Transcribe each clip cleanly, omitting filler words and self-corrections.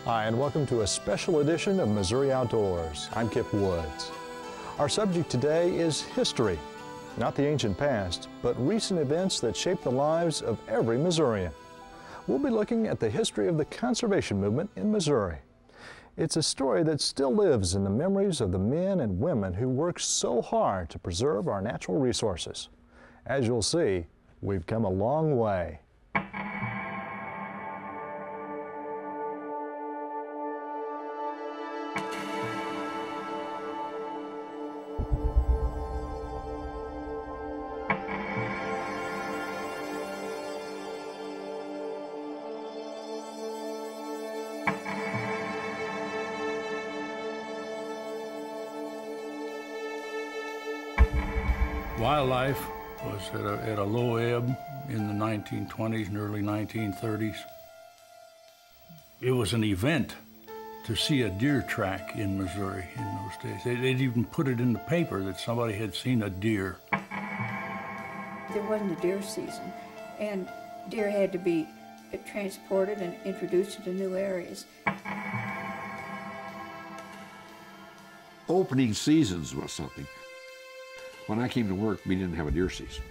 Hi, and welcome to a special edition of Missouri Outdoors. I'm Kip Woods. Our subject today is history, not the ancient past, but recent events that shape the lives of every Missourian. We'll be looking at the history of the conservation movement in Missouri. It's a story that still lives in the memories of the men and women who worked so hard to preserve our natural resources. As you'll see, we've come a long way. Wildlife was at a low ebb in the 1920s and early 1930s. It was an event to see a deer track in Missouri in those days. They'd even put it in the paper that somebody had seen a deer. There wasn't a deer season, and deer had to be transported and introduced into new areas. Opening seasons was something. When I came to work, we didn't have a deer season.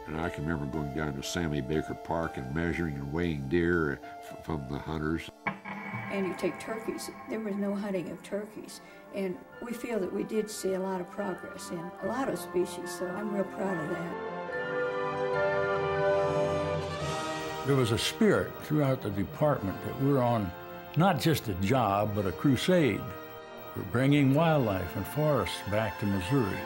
And I can remember going down to Sammy Baker Park and measuring and weighing deer from the hunters. And you take turkeys. There was no hunting of turkeys. And we feel that we did see a lot of progress in a lot of species, so I'm real proud of that. There was a spirit throughout the department that we're on not just a job, but a crusade. We're bringing wildlife and forests back to Missouri.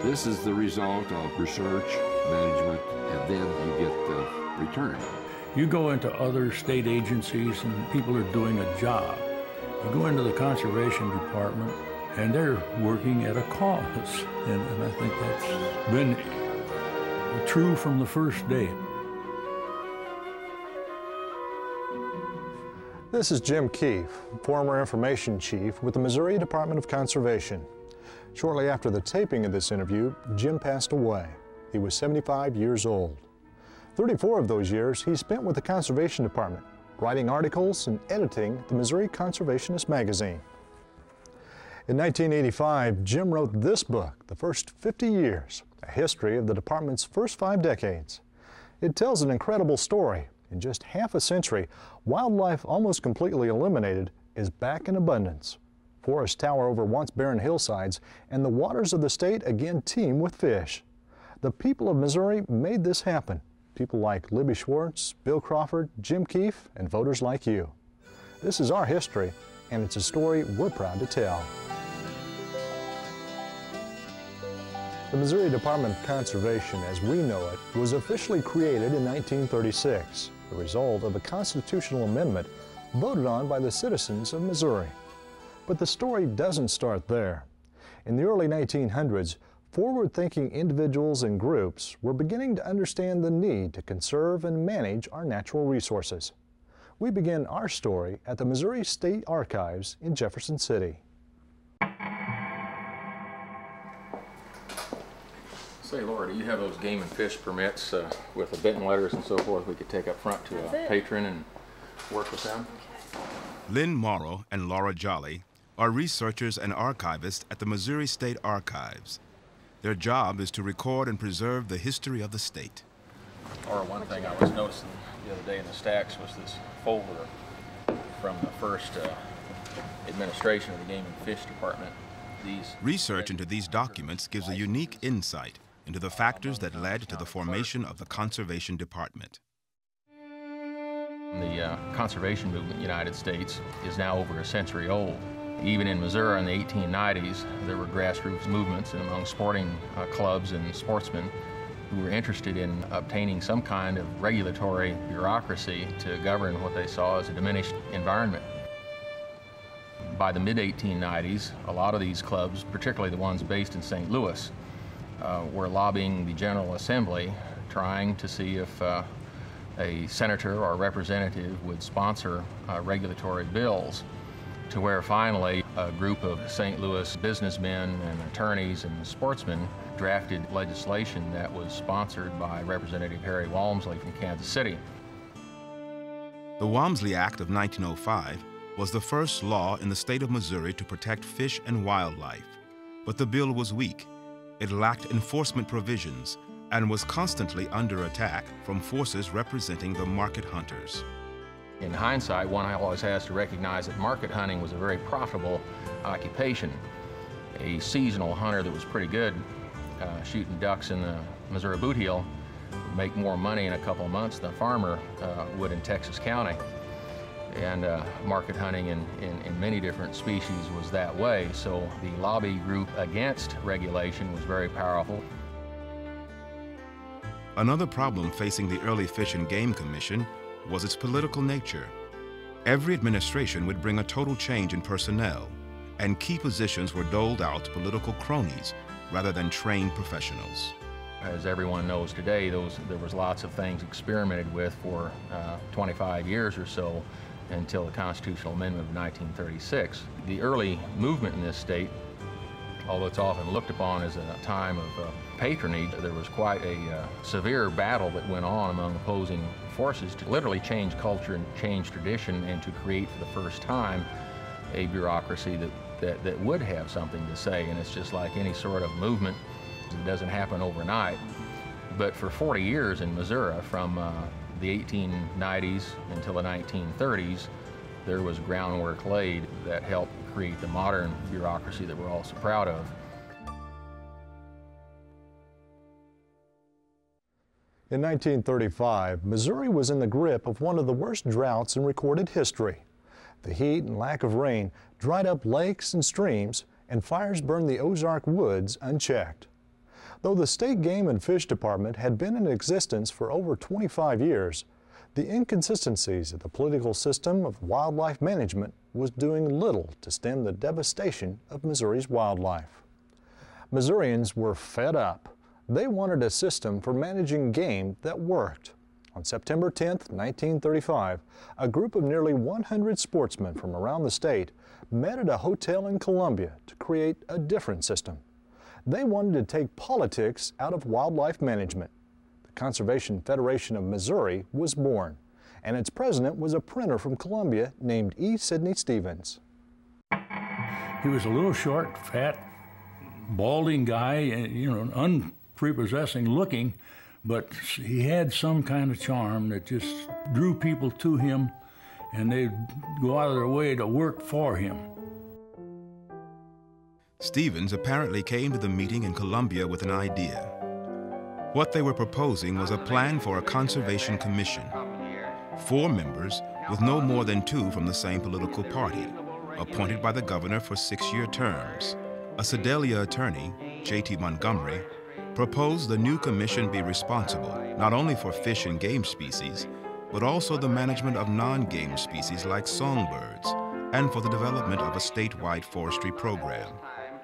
This is the result of research, management, and then you get the return. You go into other state agencies and people are doing a job. You go into the conservation department and they're working at a cause. And I think that's been true from the first day. This is Jim Keefe, former information chief with the Missouri Department of Conservation. Shortly after the taping of this interview, Jim passed away. He was 75 years old. 34 of those years he spent with the Conservation Department, writing articles and editing the Missouri Conservationist magazine. In 1985, Jim wrote this book, The First 50 Years, a history of the department's first 5 decades. It tells an incredible story. In just half a century, wildlife almost completely eliminated is back in abundance. Forests tower over once barren hillsides, and the waters of the state again teem with fish. The people of Missouri made this happen. People like Libby Schwartz, Bill Crawford, Jim Keefe, and voters like you. This is our history, and it's a story we're proud to tell. The Missouri Department of Conservation, as we know it, was officially created in 1936, the result of a constitutional amendment voted on by the citizens of Missouri. But the story doesn't start there. In the early 1900s, forward-thinking individuals and groups were beginning to understand the need to conserve and manage our natural resources. We begin our story at the Missouri State Archives in Jefferson City. Say, Laura, do you have those game and fish permits with the bitten letters and so forth we could take up front to a patron and work with them? Lynn Morrow and Laura Jolly are researchers and archivists at the Missouri State Archives. Their job is to record and preserve the history of the state. Or one thing I was noticing the other day in the stacks was this folder from the first administration of the Game and Fish Department. Research into these documents gives a unique insight into the factors that led to the formation of the Conservation Department. The conservation movement in the United States is now over a century old. Even in Missouri in the 1890s, there were grassroots movements and among sporting clubs and sportsmen who were interested in obtaining some kind of regulatory bureaucracy to govern what they saw as a diminished environment. By the mid-1890s, a lot of these clubs, particularly the ones based in St. Louis, were lobbying the General Assembly, trying to see if a senator or representative would sponsor regulatory bills, to where finally a group of St. Louis businessmen and attorneys and sportsmen drafted legislation that was sponsored by Representative Harry Walmsley from Kansas City. The Walmsley Act of 1905 was the first law in the state of Missouri to protect fish and wildlife. But the bill was weak. It lacked enforcement provisions and was constantly under attack from forces representing the market hunters. In hindsight, one always has to recognize that market hunting was a very profitable occupation. A seasonal hunter that was pretty good, shooting ducks in the Missouri Boot Heel, would make more money in a couple of months than a farmer would in Texas County. And market hunting in many different species was that way, so the lobby group against regulation was very powerful. Another problem facing the early Fish and Game Commission was its political nature. Every administration would bring a total change in personnel, and key positions were doled out to political cronies rather than trained professionals. As everyone knows today, there was lots of things experimented with for 25 years or so until the Constitutional Amendment of 1936. The early movement in this state, although it's often looked upon as a time of patronage, there was quite a severe battle that went on among opposing forces to literally change culture and change tradition and to create for the first time a bureaucracy that would have something to say. And it's just like any sort of movement, it doesn't happen overnight. But for 40 years in Missouri, from the 1890s until the 1930s, there was groundwork laid that helped create the modern bureaucracy that we're all so proud of. In 1935, Missouri was in the grip of one of the worst droughts in recorded history. The heat and lack of rain dried up lakes and streams, and fires burned the Ozark woods unchecked. Though the State Game and Fish Department had been in existence for over 25 years, the inconsistencies of the political system of wildlife management was doing little to stem the devastation of Missouri's wildlife. Missourians were fed up. They wanted a system for managing game that worked. On September 10, 1935, a group of nearly 100 sportsmen from around the state met at a hotel in Columbia to create a different system. They wanted to take politics out of wildlife management. The Conservation Federation of Missouri was born, and its president was a printer from Columbia named E. Sidney Stevens. He was a little short, fat, balding guy, unprepossessing looking, but he had some kind of charm that just drew people to him, and they'd go out of their way to work for him. Stevens apparently came to the meeting in Columbia with an idea. What they were proposing was a plan for a conservation commission. 4 members, with no more than 2 from the same political party, appointed by the governor for 6-year terms. A Sedalia attorney, J.T. Montgomery, proposed the new commission be responsible not only for fish and game species, but also the management of non-game species like songbirds, and for the development of a statewide forestry program.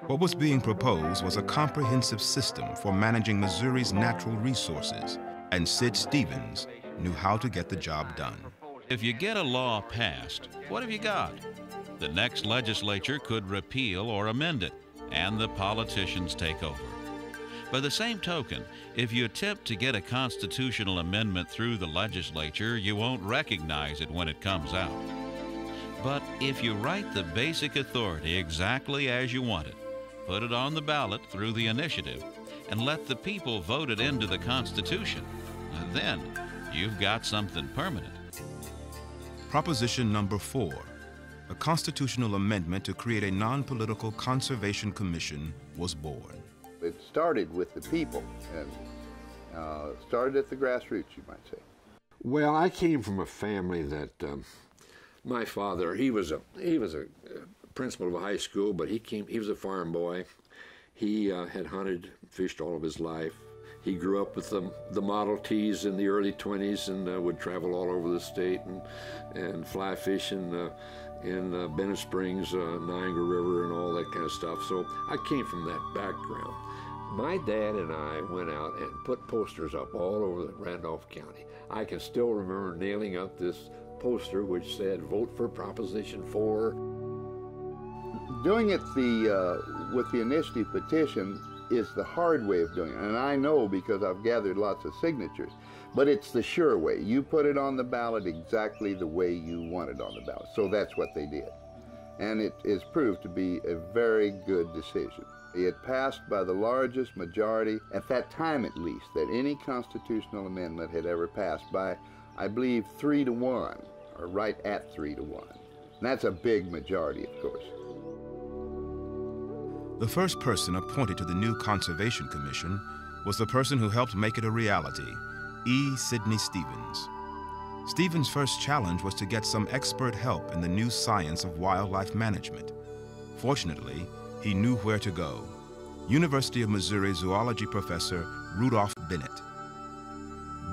What was being proposed was a comprehensive system for managing Missouri's natural resources, and Sid Stevens knew how to get the job done. If you get a law passed, what have you got? The next legislature could repeal or amend it, and the politicians take over. By the same token, if you attempt to get a constitutional amendment through the legislature, you won't recognize it when it comes out. But if you write the basic authority exactly as you want it, put it on the ballot through the initiative, and let the people vote it into the Constitution, then you've got something permanent. Proposition number 4, a constitutional amendment to create a non-political conservation commission, was born. It started with the people, and started at the grassroots, you might say. Well, I came from a family that my father, he was a principal of a high school, but he was a farm boy. He had hunted, fished all of his life. He grew up with the Model Ts in the early 20s and would travel all over the state and fly fishing in Bennett Springs, Niagara River, and all that kind of stuff. So I came from that background. My dad and I went out and put posters up all over Randolph County. I can still remember nailing up this poster which said, "Vote for Proposition 4." Doing it with the initiative petition is the hard way of doing it, and I know because I've gathered lots of signatures, but it's the sure way. You put it on the ballot exactly the way you want it on the ballot. So that's what they did. And it is proved to be a very good decision. It passed by the largest majority, at that time at least, that any constitutional amendment had ever passed by, I believe, 3-1, or right at 3-1. And that's a big majority, of course. The first person appointed to the new Conservation Commission was the person who helped make it a reality, E. Sidney Stevens. Stevens' first challenge was to get some expert help in the new science of wildlife management. Fortunately, he knew where to go. University of Missouri zoology professor Rudolph Bennett.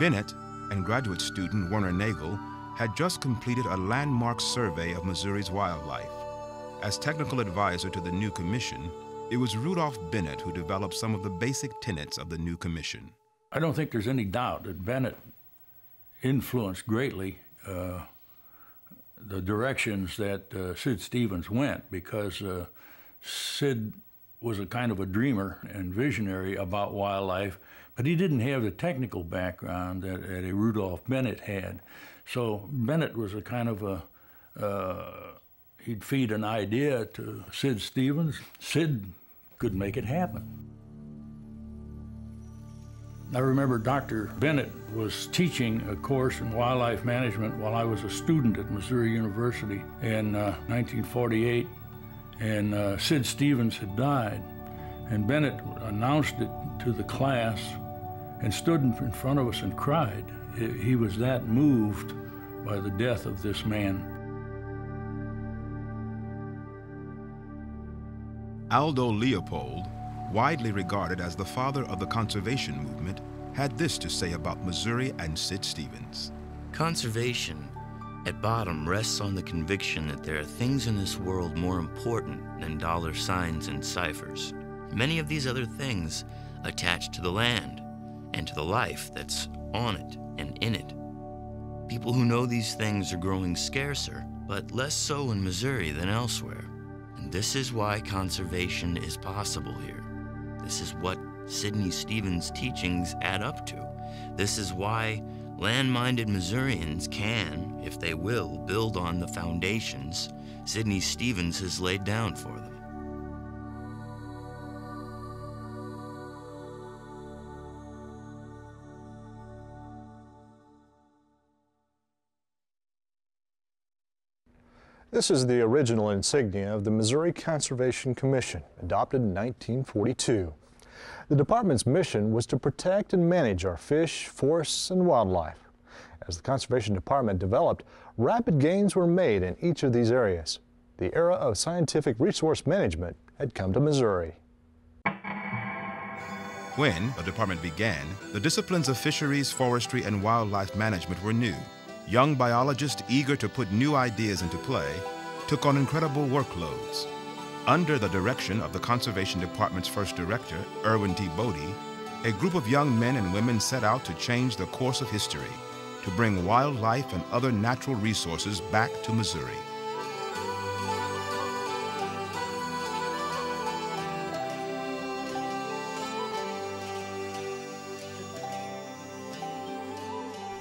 Bennett and graduate student Werner Nagel had just completed a landmark survey of Missouri's wildlife. As technical advisor to the new commission, it was Rudolph Bennett who developed some of the basic tenets of the new commission. I don't think there's any doubt that Bennett influenced greatly the directions that Sid Stevens went, because Sid was a kind of a dreamer and visionary about wildlife, but he didn't have the technical background that a Rudolph Bennett had. So Bennett was a kind of a, he'd feed an idea to Sid Stevens. Sid could make it happen. I remember Dr. Bennett was teaching a course in wildlife management while I was a student at Missouri University in 1948, and Sid Stevens had died. And Bennett announced it to the class and stood in front of us and cried. He was that moved by the death of this man. Aldo Leopold, widely regarded as the father of the conservation movement, had this to say about Missouri and Sid Stevens. Conservation, at bottom, rests on the conviction that there are things in this world more important than dollar signs and ciphers. Many of these other things attach to the land and to the life that's on it and in it. People who know these things are growing scarcer, but less so in Missouri than elsewhere. And this is why conservation is possible here. This is what Sidney Stevens' teachings add up to. This is why land-minded Missourians can, if they will, build on the foundations Sidney Stevens has laid down for them. This is the original insignia of the Missouri Conservation Commission, adopted in 1942. The department's mission was to protect and manage our fish, forests, and wildlife. As the Conservation Department developed, rapid gains were made in each of these areas. The era of scientific resource management had come to Missouri. When the department began, the disciplines of fisheries, forestry, and wildlife management were new. Young biologists eager to put new ideas into play took on incredible workloads. Under the direction of the Conservation Department's first director, Irwin T. Bodie, a group of young men and women set out to change the course of history, to bring wildlife and other natural resources back to Missouri.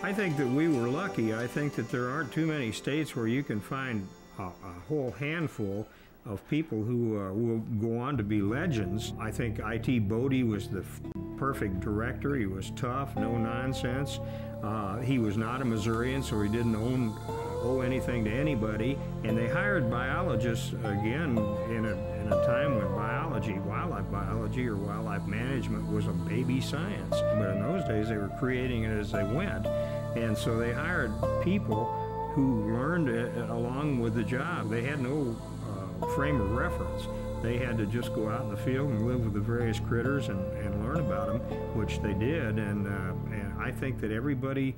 I think that we were lucky. I think that there aren't too many states where you can find a whole handful of people who will go on to be legends. I think I.T. Bodie was the perfect director. He was tough, no nonsense. He was not a Missourian, so he didn't owe anything to anybody. And they hired biologists, again, in a time when wildlife biology or wildlife management was a baby science. But in those days, they were creating it as they went. And so they hired people who learned it along with the job. They had no frame of reference. They had to just go out in the field and live with the various critters and learn about them, which they did. And I think that everybody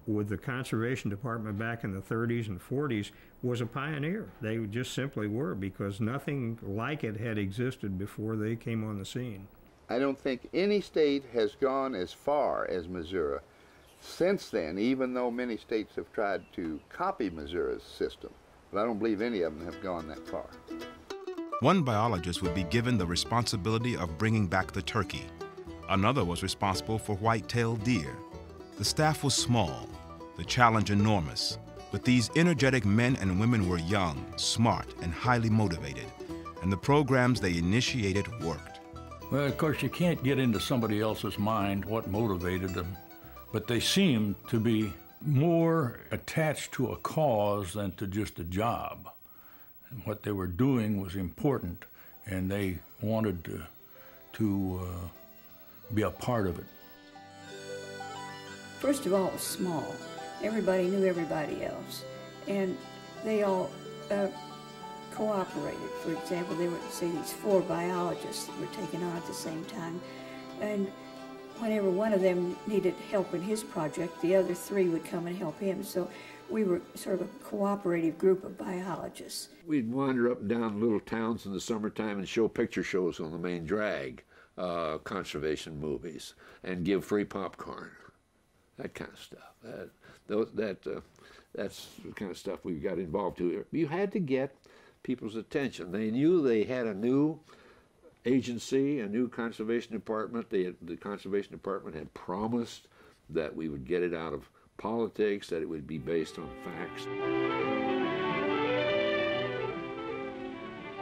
with the Conservation Department back in the 30s and 40s was a pioneer. They just simply were, because nothing like it had existed before they came on the scene. I don't think any state has gone as far as Missouri since then, even though many states have tried to copy Missouri's system. But I don't believe any of them have gone that far. One biologist would be given the responsibility of bringing back the turkey. Another was responsible for white-tailed deer. The staff was small, the challenge enormous, but these energetic men and women were young, smart, and highly motivated, and the programs they initiated worked. Well, of course, you can't get into somebody else's mind what motivated them, but they seemed to be more attached to a cause than to just a job. And what they were doing was important, and they wanted to be a part of it. First of all, it was small. Everybody knew everybody else, and they all cooperated. For example, there were, say, these 4 biologists that were taken on at the same time, and whenever one of them needed help in his project, the other 3 would come and help him. So we were sort of a cooperative group of biologists. We'd wander up and down little towns in the summertime and show picture shows on the main drag, conservation movies, and give free popcorn, that kind of stuff. That's the kind of stuff we got involved to. You had to get people's attention. They knew they had a new agency, a new conservation department. The conservation department had promised that we would get it out of politics, that it would be based on facts.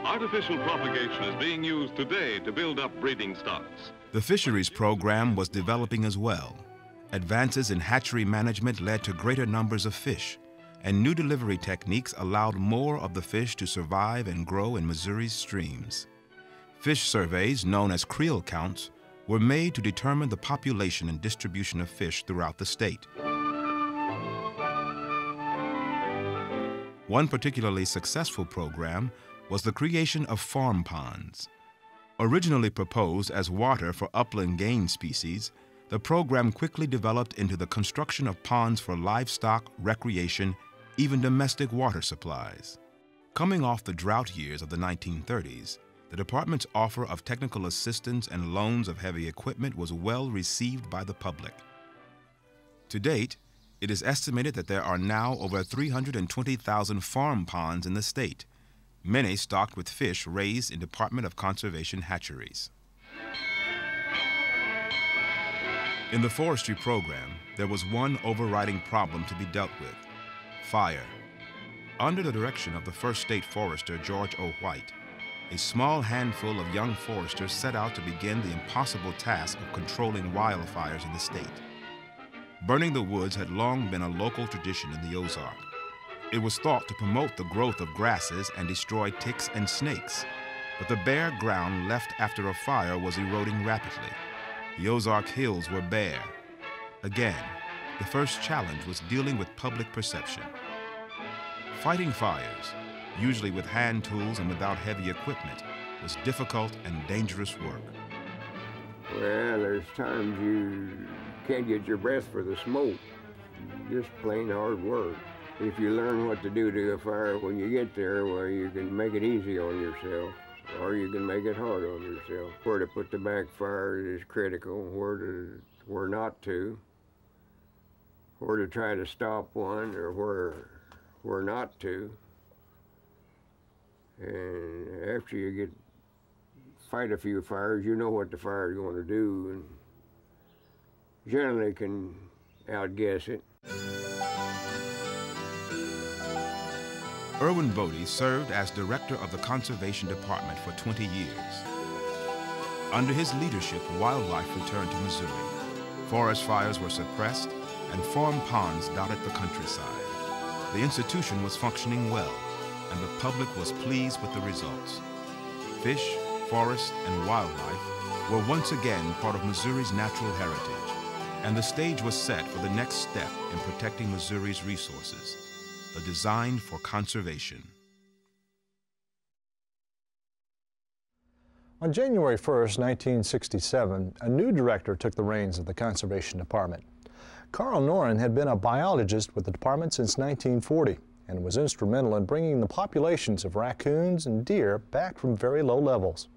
Artificial propagation is being used today to build up breeding stocks. The fisheries program was developing as well. Advances in hatchery management led to greater numbers of fish, and new delivery techniques allowed more of the fish to survive and grow in Missouri's streams. Fish surveys, known as creel counts, were made to determine the population and distribution of fish throughout the state. One particularly successful program was the creation of farm ponds. Originally proposed as water for upland game species, the program quickly developed into the construction of ponds for livestock, recreation, even domestic water supplies. Coming off the drought years of the 1930s, the department's offer of technical assistance and loans of heavy equipment was well received by the public. To date, it is estimated that there are now over 320,000 farm ponds in the state, many stocked with fish raised in Department of Conservation hatcheries. In the forestry program, there was one overriding problem to be dealt with: fire. Under the direction of the first state forester, George O. White, a small handful of young foresters set out to begin the impossible task of controlling wildfires in the state. Burning the woods had long been a local tradition in the Ozark. It was thought to promote the growth of grasses and destroy ticks and snakes, but the bare ground left after a fire was eroding rapidly. The Ozark Hills were bare. Again, the first challenge was dealing with public perception. Fighting fires, usually with hand tools and without heavy equipment, was difficult and dangerous work. Well, there's times you can't get your breath for the smoke. Just plain hard work. If you learn what to do to a fire when you get there, well, you can make it easy on yourself, or you can make it hard on yourself. Where to put the backfire is critical, where not to, where to try to stop one, or where not to. And after you fight a few fires, you know what the fire is going to do, and generally can outguess it. Irwin Bodie served as director of the Conservation Department for 20 years. Under his leadership, wildlife returned to Missouri. Forest fires were suppressed, and farm ponds dotted the countryside. The institution was functioning well, and the public was pleased with the results. Fish, forest, and wildlife were once again part of Missouri's natural heritage, and the stage was set for the next step in protecting Missouri's resources: the design for conservation. On January 1st, 1967, a new director took the reins of the Conservation Department. Carl Noren had been a biologist with the department since 1940 and was instrumental in bringing the populations of raccoons and deer back from very low levels.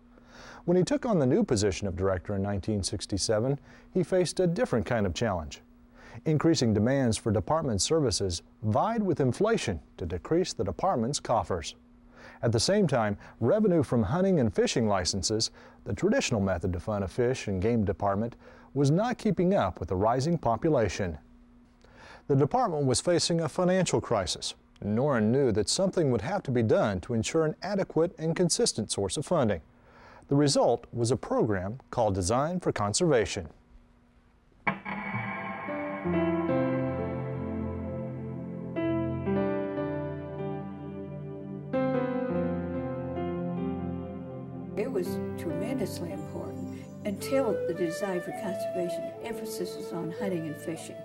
When he took on the new position of director in 1967, he faced a different kind of challenge. Increasing demands for department services vied with inflation to decrease the department's coffers. At the same time, revenue from hunting and fishing licenses, the traditional method to fund a fish and game department, was not keeping up with the rising population. The department was facing a financial crisis. Noren knew that something would have to be done to ensure an adequate and consistent source of funding. The result was a program called Design for Conservation. It was tremendously important. Until the Design for Conservation, emphasis was on hunting and fishing.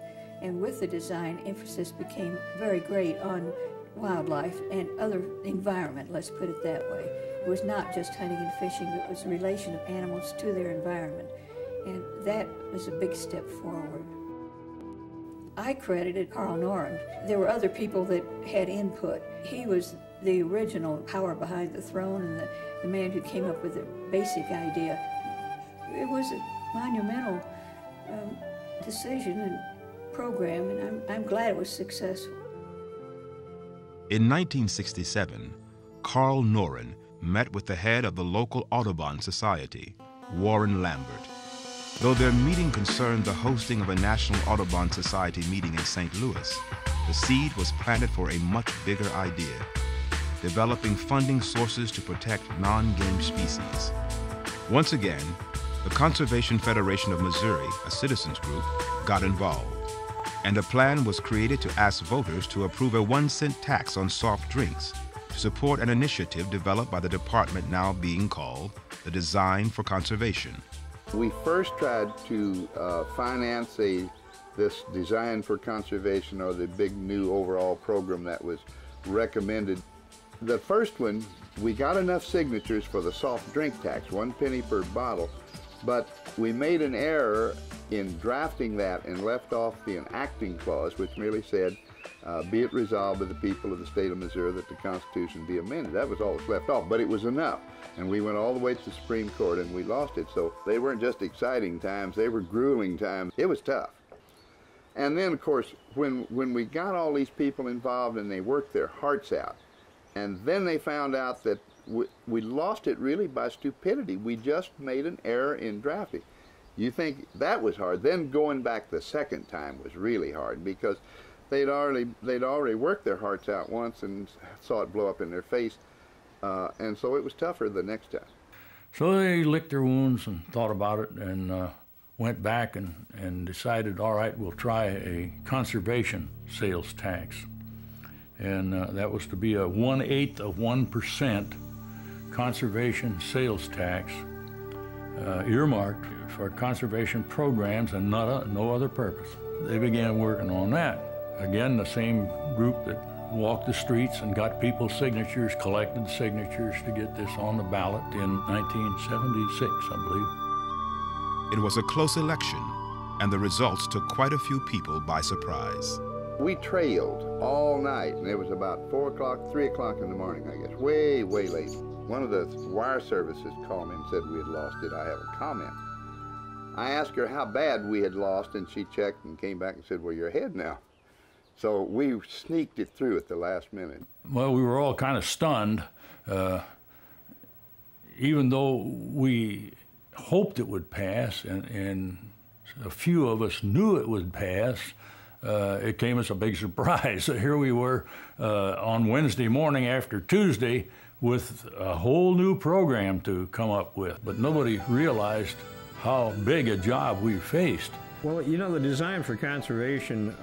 And with the design, emphasis became very great on wildlife and other environment, let's put it that way. It was not just hunting and fishing, it was the relation of animals to their environment. And that was a big step forward. I credited Carl Noren. There were other people that had input. He was the original power behind the throne and the man who came up with the basic idea. It was a monumental decision and program, and I'm glad it was successful. In 1967, Carl Noren met with the head of the local Audubon Society, Warren Lambert. Though their meeting concerned the hosting of a National Audubon Society meeting in St. Louis, the seed was planted for a much bigger idea: developing funding sources to protect non-game species. Once again, the Conservation Federation of Missouri, a citizens group, got involved, and a plan was created to ask voters to approve a 1-cent tax on soft drinks to support an initiative developed by the department now being called the Design for Conservation. We first tried to finance this Design for Conservation, or the big new overall program that was recommended. The first one, we got enough signatures for the soft drink tax, 1 penny per bottle, but we made an error in drafting that and left off the enacting clause, which merely said, be it resolved by the people of the state of Missouri that the Constitution be amended. That was all that's left off, but it was enough. And we went all the way to the Supreme Court and we lost it. So they weren't just exciting times, they were grueling times. It was tough. And then, of course, when we got all these people involved and they worked their hearts out, and then they found out that we lost it really by stupidity. We just made an error in drafting. You think that was hard. Then going back the second time was really hard, because they'd already worked their hearts out once and saw it blow up in their face. And so it was tougher the next time. So they licked their wounds and thought about it and went back and decided, all right, we'll try a conservation sales tax. And that was to be a 1/8 of 1% conservation sales tax earmarked for conservation programs and no other purpose. They began working on that. Again, the same group that walked the streets and got people's signatures, collected signatures to get this on the ballot in 1976, I believe. It was a close election, and the results took quite a few people by surprise. We trailed all night, and it was about 4 o'clock, 3 o'clock in the morning, I guess, way, way late. One of the wire services called me and said we had lost it. I have a comment. I asked her how bad we had lost, and she checked and came back and said, well, you're ahead now. So we sneaked it through at the last minute. Well, we were all kind of stunned. Even though we hoped it would pass, and a few of us knew it would pass, it came as a big surprise. Here we were on Wednesday morning after Tuesday with a whole new program to come up with, but nobody realized how big a job we faced. Well, you know, the Design for Conservation,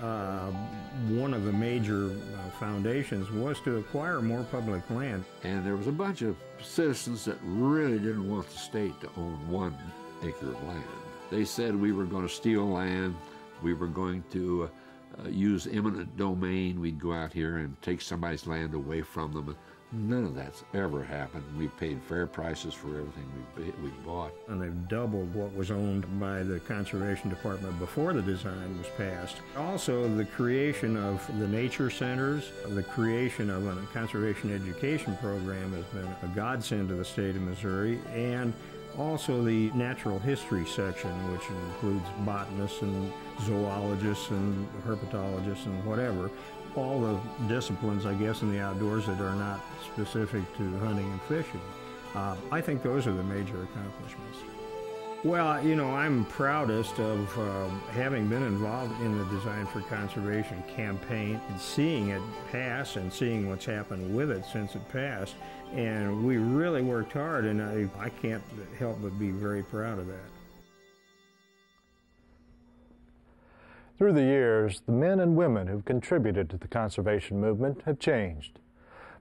one of the major foundations was to acquire more public land. And there was a bunch of citizens that really didn't want the state to own 1 acre of land. They said we were going to steal land, we were going to use eminent domain, we'd go out here and take somebody's land away from them. None of that's ever happened. We paid fair prices for everything we bought. And they've doubled what was owned by the Conservation Department before the design was passed. Also, the creation of the nature centers, the creation of a conservation education program has been a godsend to the state of Missouri, and Also the natural history section, which includes botanists and zoologists and herpetologists and whatever. All the disciplines, I guess, in the outdoors that are not specific to hunting and fishing. I think those are the major accomplishments. Well, you know, I'm proudest of having been involved in the Design for Conservation campaign and seeing it pass and seeing what's happened with it since it passed. And we really worked hard, and I can't help but be very proud of that. Through the years, the men and women who've contributed to the conservation movement have changed.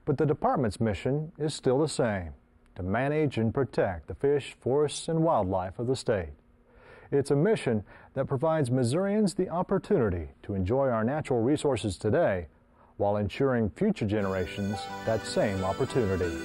But the department's mission is still the same: to manage and protect the fish, forests, and wildlife of the state. It's a mission that provides Missourians the opportunity to enjoy our natural resources today while ensuring future generations that same opportunity.